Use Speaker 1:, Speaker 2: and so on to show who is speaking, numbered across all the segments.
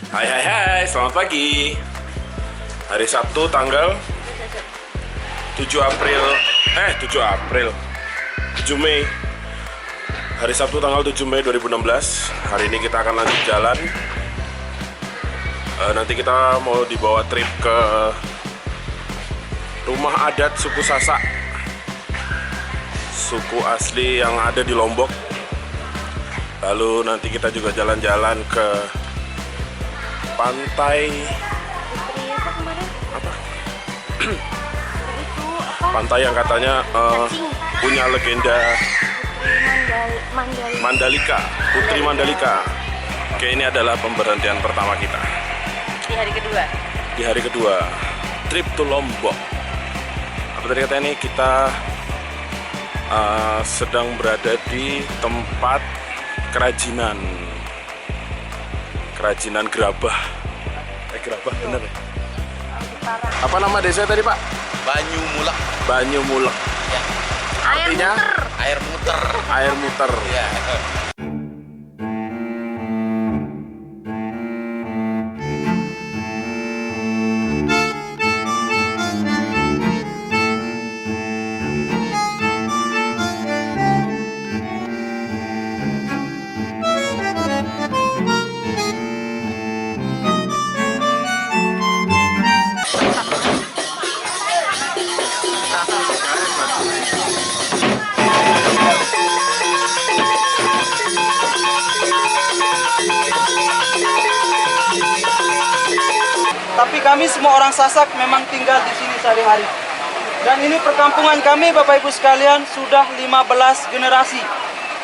Speaker 1: Hai hai hai, selamat pagi. Hari Sabtu tanggal 7 April 7 Mei. Hari Sabtu tanggal 7 Mei 2016. Hari ini kita akan lanjut jalan. Nanti kita mau dibawa trip ke rumah adat suku Sasak, suku asli yang ada di Lombok. Lalu nanti kita juga jalan-jalan ke pantai apa? Pantai yang katanya punya legenda Mandalika, Putri Mandalika. Oke, ini adalah pemberhentian pertama kita
Speaker 2: Di hari kedua.
Speaker 1: di hari kedua trip to Lombok. Apa tadi katanya nih, kita sedang berada di tempat kerajinan gerabah. Gerabah bener ya? Apa nama desa tadi, Pak?
Speaker 3: Banyumulek.
Speaker 1: Banyumulek.
Speaker 3: Ya.
Speaker 1: Artinya
Speaker 3: Air muter.
Speaker 1: air muter.
Speaker 3: Ya.
Speaker 4: Tapi kami semua orang Sasak memang tinggal di sini sehari-hari. Dan ini perkampungan kami, Bapak Ibu sekalian, sudah 15 generasi.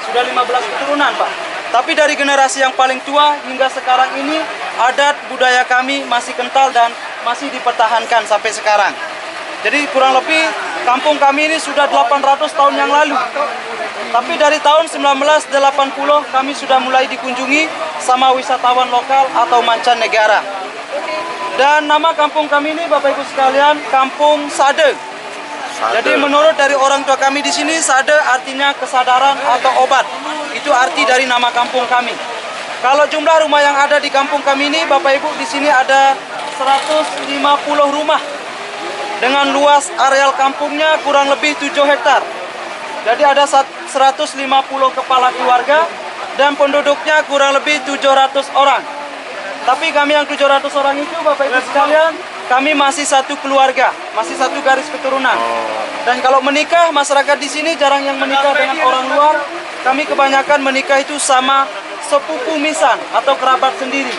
Speaker 4: Sudah 15 keturunan, Pak. Tapi dari generasi yang paling tua hingga sekarang ini, adat budaya kami masih kental dan masih dipertahankan sampai sekarang. Jadi kurang lebih kampung kami ini sudah 800 tahun yang lalu. Tapi dari tahun 1980 kami sudah mulai dikunjungi sama wisatawan lokal atau mancanegara. Dan nama kampung kami ini, Bapak Ibu sekalian, Kampung Sade. Jadi menurut dari orang tua kami di sini, Sade artinya kesadaran atau obat. Itu arti dari nama kampung kami. Kalau jumlah rumah yang ada di kampung kami ini, Bapak Ibu, di sini ada 150 rumah. Dengan luas areal kampungnya kurang lebih 7 hektar. Jadi ada 150 kepala keluarga dan penduduknya kurang lebih 700 orang. Tapi kami yang 700 orang itu, Bapak Ibu sekalian, kami masih satu keluarga, masih satu garis keturunan. Dan kalau menikah, masyarakat di sini jarang yang menikah dengan orang luar. Kami kebanyakan menikah itu sama sepupu misan atau kerabat sendiri.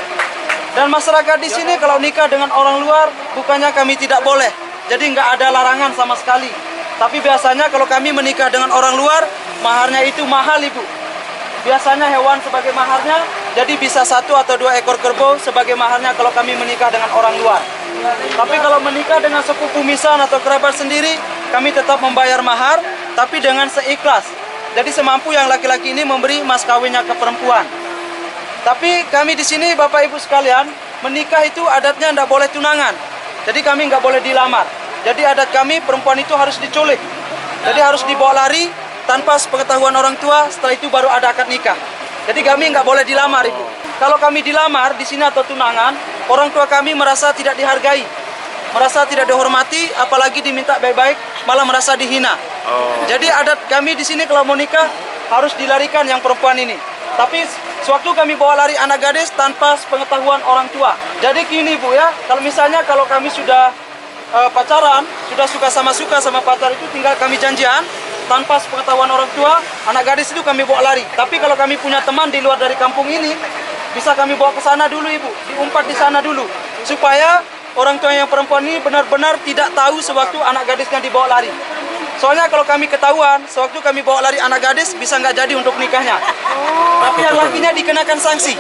Speaker 4: Dan masyarakat di sini kalau nikah dengan orang luar, bukannya kami tidak boleh. Jadi nggak ada larangan sama sekali. Tapi biasanya kalau kami menikah dengan orang luar, maharnya itu mahal, Ibu. Biasanya hewan sebagai maharnya, jadi bisa 1 atau 2 ekor kerbau sebagai maharnya kalau kami menikah dengan orang luar. Tapi kalau menikah dengan sepupu misan atau kerabat sendiri, kami tetap membayar mahar, tapi dengan seikhlas. Jadi semampu yang laki-laki ini memberi mas kawinnya ke perempuan. Tapi kami di sini, Bapak Ibu sekalian, menikah itu adatnya tidak boleh tunangan. Jadi kami nggak boleh dilamar. Jadi adat kami, perempuan itu harus diculik. Jadi harus dibawa lari tanpa sepengetahuan orang tua, setelah itu baru ada akad nikah. Jadi kami nggak boleh dilamar, Ibu. Kalau kami dilamar di sini atau tunangan, orang tua kami merasa tidak dihargai, merasa tidak dihormati, apalagi diminta baik-baik, malah merasa dihina. Jadi adat kami di sini kalau mau nikah harus dilarikan yang perempuan ini. Tapi sewaktu kami bawa lari anak gadis tanpa sepengetahuan orang tua. Jadi gini, Bu ya, kalau misalnya kalau kami sudah pacaran, sudah suka sama pacar itu, tinggal kami janjian tanpa sepengetahuan orang tua, anak gadis itu kami bawa lari. Tapi kalau kami punya teman di luar dari kampung ini, bisa kami bawa ke sana dulu, Ibu, diumpat di sana dulu, supaya orang tua yang perempuan ini benar-benar tidak tahu sewaktu anak gadisnya dibawa lari. Soalnya kalau kami ketahuan, sewaktu kami bawa lari anak gadis, bisa nggak jadi untuk nikahnya. Tapi yang lakinya dikenakan sanksi.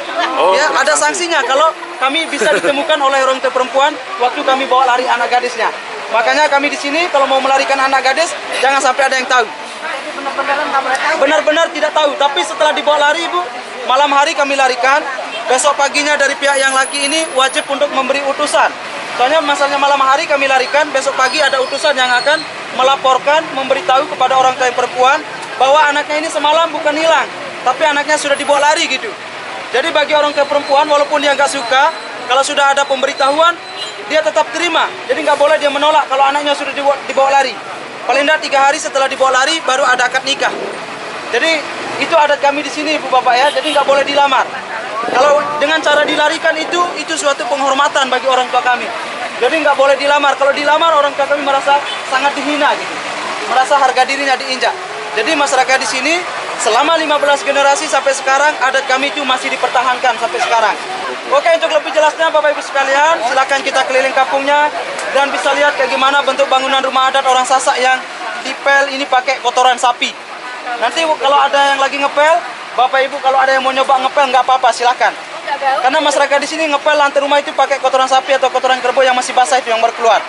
Speaker 4: Ya, ada sanksinya kalau kami bisa ditemukan oleh orang tua perempuan waktu kami bawa lari anak gadisnya. Makanya kami di sini kalau mau melarikan anak gadis, jangan sampai ada yang tahu. Benar-benar tidak tahu. Tapi setelah dibawa lari, Ibu, malam hari kami larikan. Besok paginya dari pihak yang laki ini wajib untuk memberi utusan. Soalnya masalahnya malam hari kami larikan, besok pagi ada utusan yang akan melaporkan, memberitahu kepada orang tua yang perempuan bahwa anaknya ini semalam bukan hilang, tapi anaknya sudah dibawa lari gitu. Jadi bagi orang tua perempuan, walaupun dia nggak suka, kalau sudah ada pemberitahuan, dia tetap terima. Jadi nggak boleh dia menolak kalau anaknya sudah dibawa lari. Paling tidak 3 hari setelah dibawa lari, baru ada akad nikah. Jadi itu adat kami di sini, Ibu Bapak ya. Jadi nggak boleh dilamar. Kalau dengan cara dilarikan itu suatu penghormatan bagi orang tua kami. Jadi nggak boleh dilamar. Kalau dilamar, orang tua kami merasa sangat dihina gitu. Merasa harga dirinya diinjak. Jadi masyarakat di sini selama 15 generasi sampai sekarang adat kami itu masih dipertahankan sampai sekarang. Oke, untuk lebih jelasnya Bapak Ibu sekalian, silakan kita keliling kampungnya dan bisa lihat kayak gimana bentuk bangunan rumah adat orang Sasak yang dipel ini pakai kotoran sapi. Nanti kalau ada yang lagi ngepel, Bapak Ibu kalau ada yang mau nyoba ngepel nggak apa-apa, silakan. Karena masyarakat di sini ngepel lantai rumah itu pakai kotoran sapi atau kotoran kerbau yang masih basah itu yang baru keluar.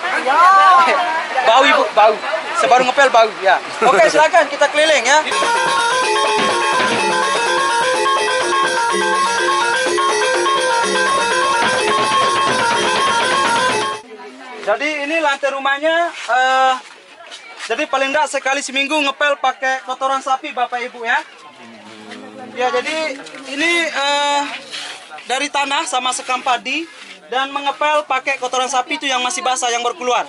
Speaker 4: Bau Ibu, bau. Sebaru ngepel bau ya. Oke, silakan kita keliling ya. Jadi ini lantai rumahnya, jadi paling tidak sekali seminggu ngepel pakai kotoran sapi Bapak Ibu ya. Ya jadi ini dari tanah sama sekam padi dan mengepel pakai kotoran sapi itu yang masih basah yang baru keluar.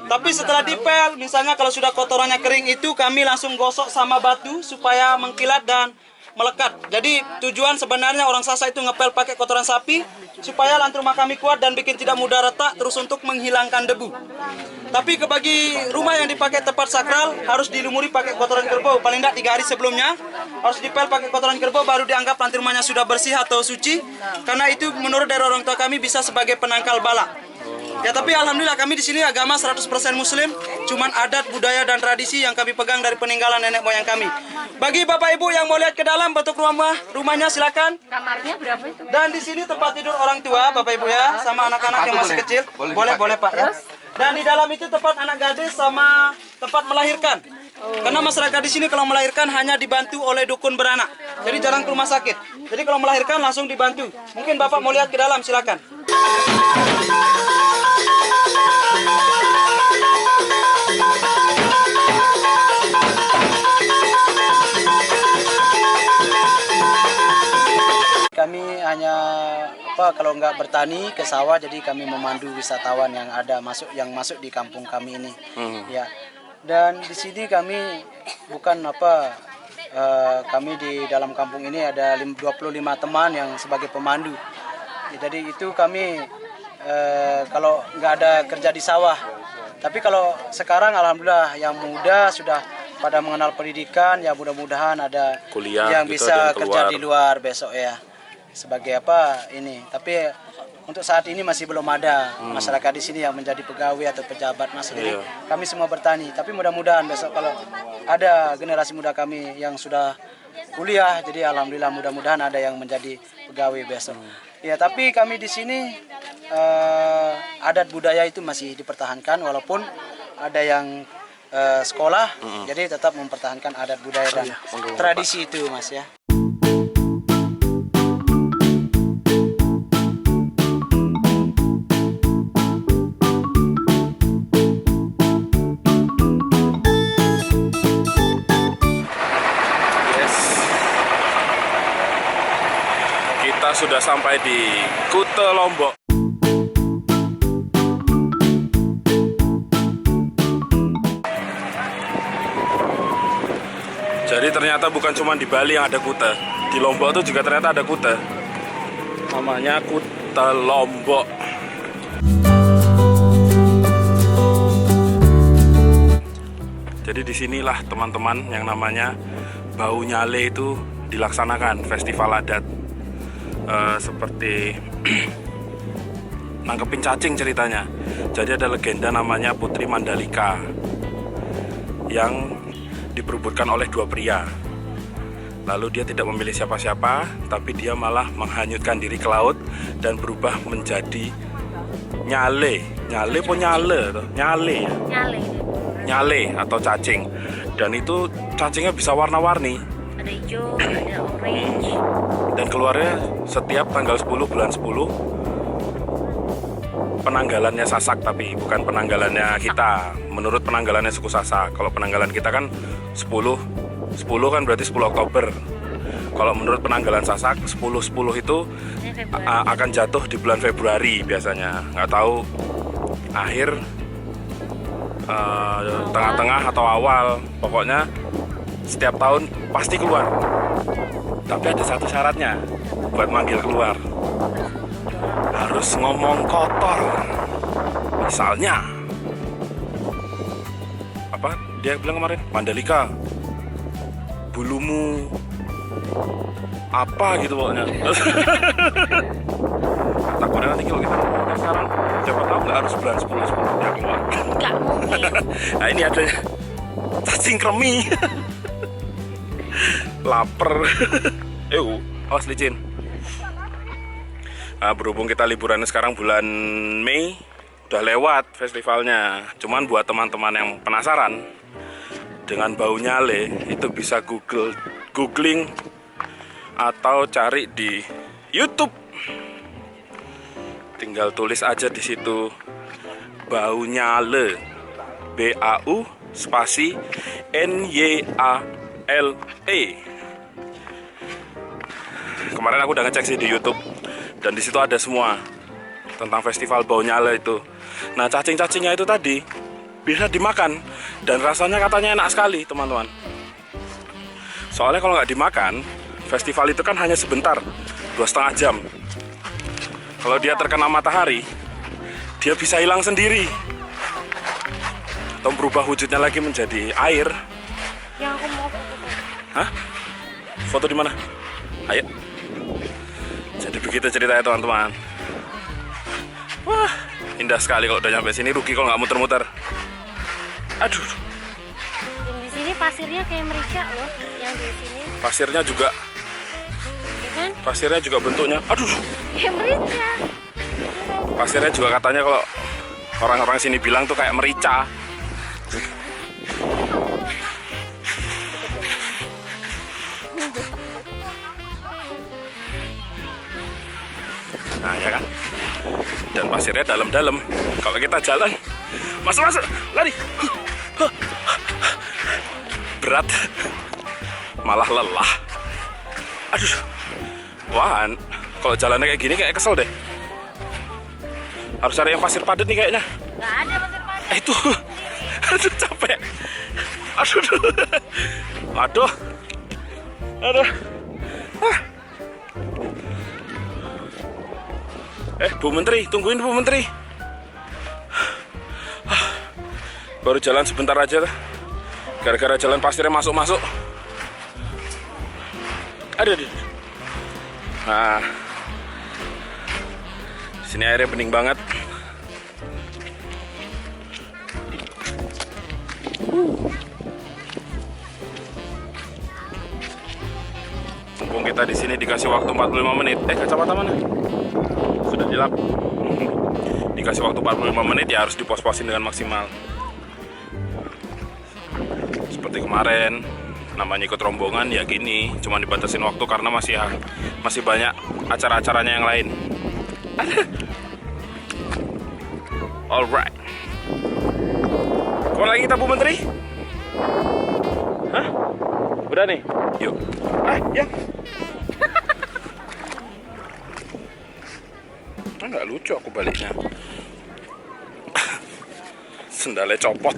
Speaker 4: Tapi setelah dipel, misalnya kalau sudah kotorannya kering itu kami langsung gosok sama batu supaya mengkilat dan melekat. Jadi tujuan sebenarnya orang Sasak itu ngepel pakai kotoran sapi supaya lantai rumah kami kuat dan bikin tidak mudah retak, terus untuk menghilangkan debu. Tapi bagi rumah yang dipakai tempat sakral harus dilumuri pakai kotoran kerbau. Paling tidak 3 hari sebelumnya harus dipel pakai kotoran kerbau baru dianggap lantai rumahnya sudah bersih atau suci. Karena itu menurut dari orang tua kami bisa sebagai penangkal bala. Ya tapi alhamdulillah kami di sini agama 100% muslim, cuman adat, budaya dan tradisi yang kami pegang dari peninggalan nenek moyang kami. Bagi Bapak Ibu yang mau lihat ke dalam bentuk rumahnya silakan.
Speaker 2: Kamarnya berapa itu?
Speaker 4: Dan di sini tempat tidur orang tua Bapak Ibu ya, sama anak-anak yang masih kecil. Boleh Pak ya. Dan di dalam itu tempat anak gadis sama tempat melahirkan. Karena masyarakat di sini kalau melahirkan hanya dibantu oleh dukun beranak. Jadi jarang ke rumah sakit. Jadi kalau melahirkan langsung dibantu. Mungkin Bapak mau lihat ke dalam silakan. Kami hanya kalau nggak bertani ke sawah, jadi kami memandu wisatawan yang masuk di kampung kami ini. Ya. Dan di sini kami bukan kami di dalam kampung ini ada 25 teman yang sebagai pemandu. Jadi itu kami kalau nggak ada kerja di sawah. Tapi kalau sekarang alhamdulillah yang muda sudah pada mengenal pendidikan, ya mudah-mudahan ada
Speaker 1: kuliah
Speaker 4: yang
Speaker 1: gitu,
Speaker 4: bisa
Speaker 1: ada
Speaker 4: kerja di luar besok ya. Sebagai ini. Tapi untuk saat ini masih belum ada masyarakat di sini yang menjadi pegawai atau pejabat. Jadi kami semua bertani. Tapi mudah-mudahan besok kalau ada generasi muda kami yang sudah kuliah, jadi alhamdulillah mudah-mudahan ada yang menjadi pegawai besok. Ya, tapi kami di sini adat budaya itu masih dipertahankan walaupun ada yang sekolah, jadi tetap mempertahankan adat budaya dan tradisi itu, Mas ya.
Speaker 1: Kita sudah sampai di Kute Lombok. Jadi ternyata bukan cuma di Bali yang ada kute. Di Lombok itu juga ternyata ada kute. Namanya Kute Lombok. Jadi disinilah teman-teman yang namanya Bau Nyale itu dilaksanakan festival adat. Seperti nangkepin cacing ceritanya. Jadi ada legenda namanya Putri Mandalika yang diperebutkan oleh 2 pria. Lalu dia tidak memilih siapa-siapa, tapi dia malah menghanyutkan diri ke laut dan berubah menjadi nyale. Nyale apa nyale? Nyale ya? Nyale atau cacing. Dan itu cacingnya bisa warna-warni.
Speaker 2: Ada hijau, ada orange.
Speaker 1: Dan keluarnya setiap tanggal 10 bulan 10. Penanggalannya Sasak, tapi bukan penanggalannya kita. Menurut penanggalannya suku Sasak. Kalau penanggalan kita kan 10 kan berarti 10 Oktober. Kalau menurut penanggalan Sasak 10-10 itu akan jatuh di bulan Februari biasanya. Nggak tahu akhir, tengah-tengah atau awal. Pokoknya setiap tahun pasti keluar. Tapi ada satu syaratnya buat manggil keluar. Harus ngomong kotor. Misalnya apa dia bilang kemarin, Mandalika, bulumu apa gitu pokoknya. Takutnya nanti kalau kita ngomong sekarang, siapa tahu nggak harus bulan 10 dia keluar.
Speaker 2: Nggak mungkin.
Speaker 1: Nah ini ada cacing kremi. Laper. Awas licin. Nah, berhubung kita liburannya sekarang bulan Mei, udah lewat festivalnya. Cuman buat teman-teman yang penasaran dengan bau nyale, itu bisa googling atau cari di YouTube. Tinggal tulis aja di situ bau nyale, BAU spasi NYALE. Kemarin aku udah ngecek sih di YouTube dan di situ ada semua tentang festival bau nyale itu. Nah, cacing-cacingnya itu tadi bisa dimakan dan rasanya katanya enak sekali, teman-teman. Soalnya kalau nggak dimakan, festival itu kan hanya sebentar, 2,5 jam. Kalau dia terkena matahari, dia bisa hilang sendiri atau berubah wujudnya lagi menjadi air.
Speaker 2: Yang aku mau foto.
Speaker 1: Hah? Foto di mana? Ayo. Jadi begitu ceritanya, teman-teman. Wah, indah sekali kalau udah nyampe sini. Rugi kalau nggak muter-muter. Aduh.
Speaker 2: Yang di sini pasirnya kayak merica loh, yang di sini.
Speaker 1: Pasirnya juga.
Speaker 2: Ya kan?
Speaker 1: Pasirnya juga bentuknya. Aduh.
Speaker 2: Kayak merica.
Speaker 1: Pasirnya juga katanya kalau orang-orang sini bilang tuh kayak merica. Nah ya kan. Dan pasirnya dalam-dalam. Kalau kita jalan, masuk, lari. Berat. Malah lelah. Aduh. Wah, kalau jalannya kayak gini kayak kesel deh. Harus cari yang pasir padat nih kayaknya.
Speaker 2: Nggak ada pasir padat.
Speaker 1: Itu. Aduh, capek. Aduh. Aduh. Ah. Bu Menteri, tungguin Bu Menteri. Baru jalan sebentar aja. Gara-gara jalan pasirnya masuk-masuk. Aduh. Nah, sini airnya bening banget. Mumpung kita di sini dikasih waktu 45 menit. Kacamata mana? Sudah dilap. Dikasih waktu 45 menit ya harus dipos-posin dengan maksimal. Seperti kemarin, namanya ikut rombongan ya gini, cuma dibatasin waktu karena masih banyak acara-acaranya yang lain. Alright. Kemana lagi kita Bu Menteri? Hah? Udah nih? Yuk. Ya. Nggak lucu aku baliknya. Sendalnya copot.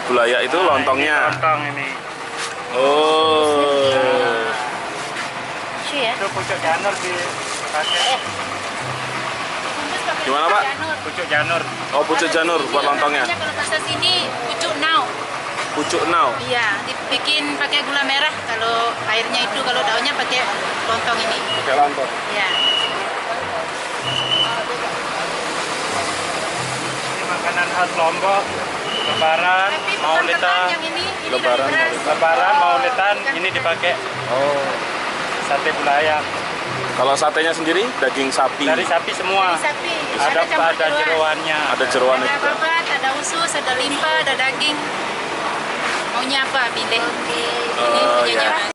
Speaker 1: Bulaya itu lontongnya.
Speaker 5: Lontong ini.
Speaker 1: Oh.
Speaker 2: Lucu ya.
Speaker 5: Itu pucuk janur dipakai.
Speaker 1: Gimana Pak?
Speaker 5: Pucuk janur.
Speaker 1: Oh, pucuk janur buat lontongnya.
Speaker 6: Kalau bahasa sini pucuk nau.
Speaker 1: Pucuk nau.
Speaker 6: Iya, dibikin pakai gula merah. Kalau airnya itu, kalau daunnya pakai lontong ini.
Speaker 1: Pakai lontong.
Speaker 6: Iya.
Speaker 5: Ini makanan khas Lombok. Lebaran,
Speaker 6: Tapi bukan
Speaker 5: Maulidan.
Speaker 6: ketan yang ini
Speaker 1: Lebaran,
Speaker 6: dari beras.
Speaker 5: Lebaran, Maulidan
Speaker 6: Bukan
Speaker 5: ini
Speaker 6: ketan.
Speaker 5: dipakai
Speaker 1: Oh.
Speaker 5: sate bulayang.
Speaker 1: Kalau satenya sendiri daging sapi.
Speaker 5: Dari sapi semua.
Speaker 6: Dari sapi.
Speaker 5: Ada
Speaker 6: campur
Speaker 5: jeroannya.
Speaker 1: Ada jeroan
Speaker 6: Ada
Speaker 1: juga.
Speaker 6: babat, ada usus, ada limpa, ada daging. Maunya apa, pilih. Ini
Speaker 1: Oh,
Speaker 6: punyanya
Speaker 1: ya.
Speaker 6: Mas.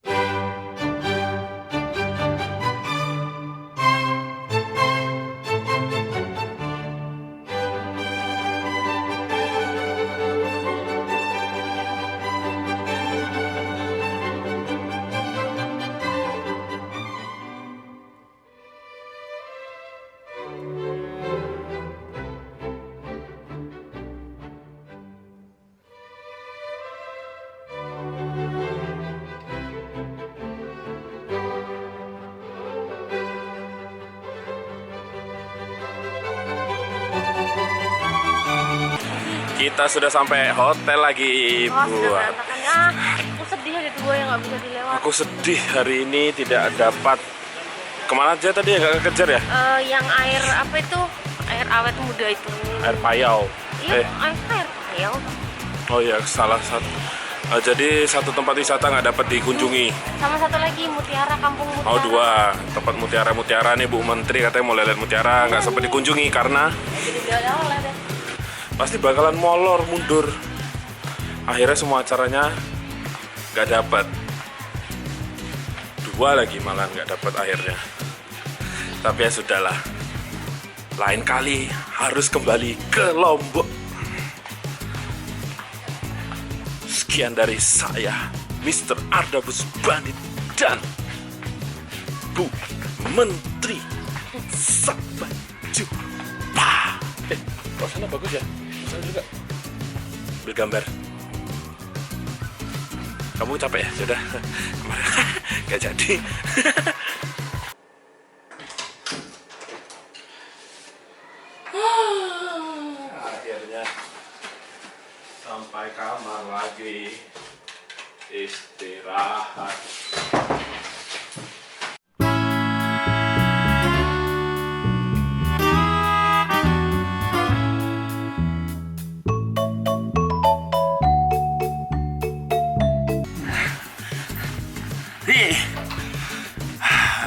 Speaker 1: Kita sudah sampai hotel lagi,
Speaker 2: Oh, sudah
Speaker 1: Bu.
Speaker 2: berantakan. Ah, aku sedih ada dua yang nggak bisa dilewati.
Speaker 1: Aku sedih hari ini tidak dapat. Kemana aja tadi ya, nggak kejar ya?
Speaker 2: Yang air apa itu? Air awet muda itu.
Speaker 1: Air payau.
Speaker 2: Iya, air payau.
Speaker 1: Oh ya, salah satu. Jadi satu tempat wisata nggak dapat dikunjungi.
Speaker 2: Sama satu lagi Mutiara, Kampung Mutiara.
Speaker 1: Oh, dua tempat mutiara nih, Bu Menteri katanya mau lihat mutiara, nggak sempat dikunjungi karena
Speaker 2: Jadi udah oleh deh.
Speaker 1: pasti bakalan molor mundur. Akhirnya semua acaranya nggak dapat. Dua lagi malah nggak dapat akhirnya. Tapi ya sudahlah. Lain kali harus kembali ke Lombok. Sekian dari saya, Mr. Ardabus Bandit dan Bu Menteri. Sampai jumpa. Sana bagus ya. Sana juga. Ambil gambar. Kamu capek ya? Sudah. Kemarin nggak jadi. Akhirnya sampai kamar lagi. Istirahat.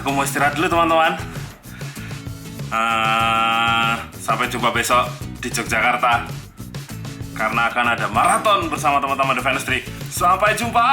Speaker 1: Aku mau istirahat dulu teman-teman. Sampai jumpa besok di Yogyakarta karena akan ada maraton bersama teman-teman The Venus Street. Sampai jumpa.